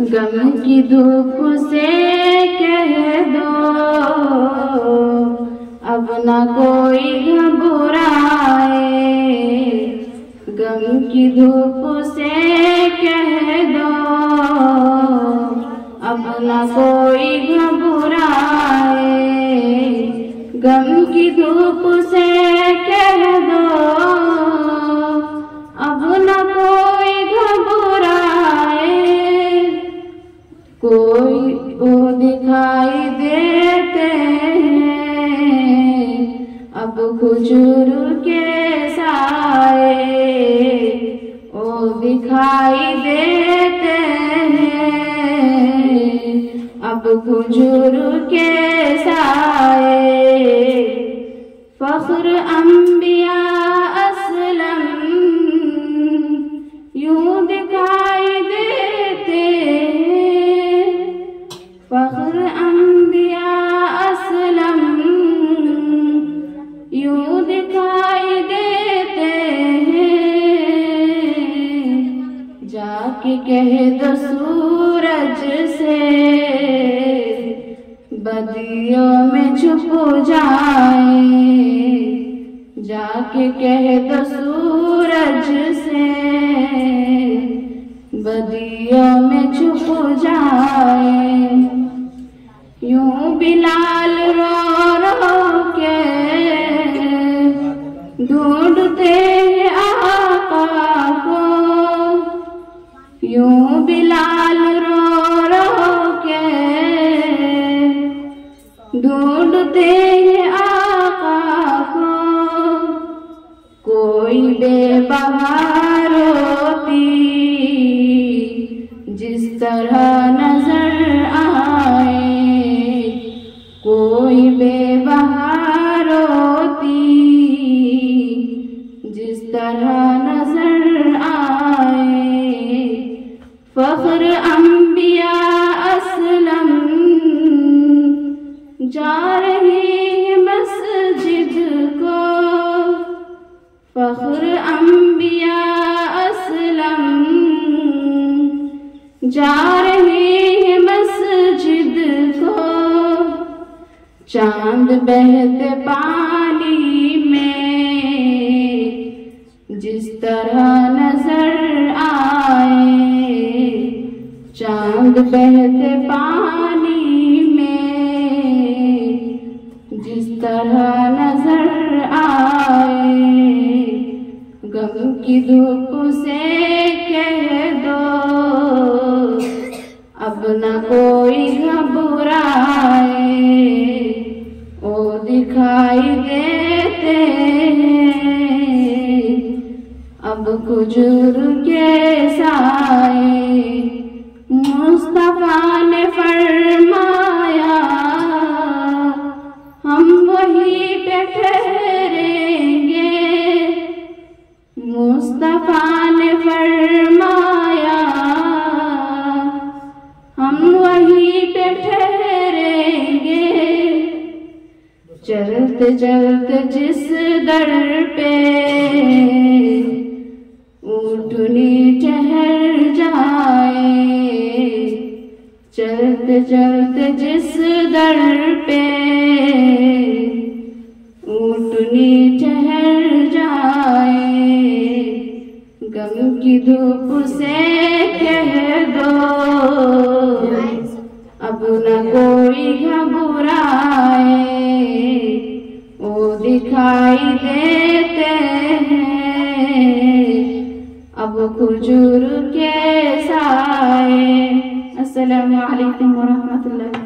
गम की धूप से कह दो अब न कोई घबराए। गम की धूप से कह दो अब न कोई घबराए। गम की धूप से कह दो अब न कोई घबराए। कोई वो दिखाई देते हैं अब खुजूर के साए। ओ दिखाई देते हैं अब खुजूर के साए। फख्र अंबिया असलम यूं दिखाई देते हैं। फख्र अंबिया असलम यूं दिखाई देते हैं। जाके कह दो सूरज से बदियों में छुप जाए। जाके कह दो सूरज से बदियों में छुप जाए। यूं बिलाल रो रो के ढूंढते हैं आका को। यूं बिलाल रो रो के ढूंढते हैं आका को। कोई बेबहार होती जिस तरह नजर आए। कोई बेबहार होती जिस तरह नजर आए। फख्र अंबिया असलम जा रही मस्जिद को। फख्र अंबिया असलम जा रही मस्जिद को। चांद बहते पानी में जिस तरह नजर आए। चांद बहते पानी में जिस तरह नजर आए। गम की धूप से कह दो अब न कोई घबराए। ओ दिखाई देते हैं अब खुजूर के साए। मुस्तफा ने फरमाया हम वहीं पे ठहरेंगे। मुस्तफा ने फरमाया हम वहीं पे ठहरेंगे। चलते चलते जिस दर पे ऊँटनी ठहर जाए। चलते चलते जिस दर पे ऊँटनी ठहर जाए। गम की धूप से कह दो अब न कोई घबराए। ओ दिखाई देते हैं अब खुजूर के साए। अस्सलामु अलैकुम व रहमतुल्लाह।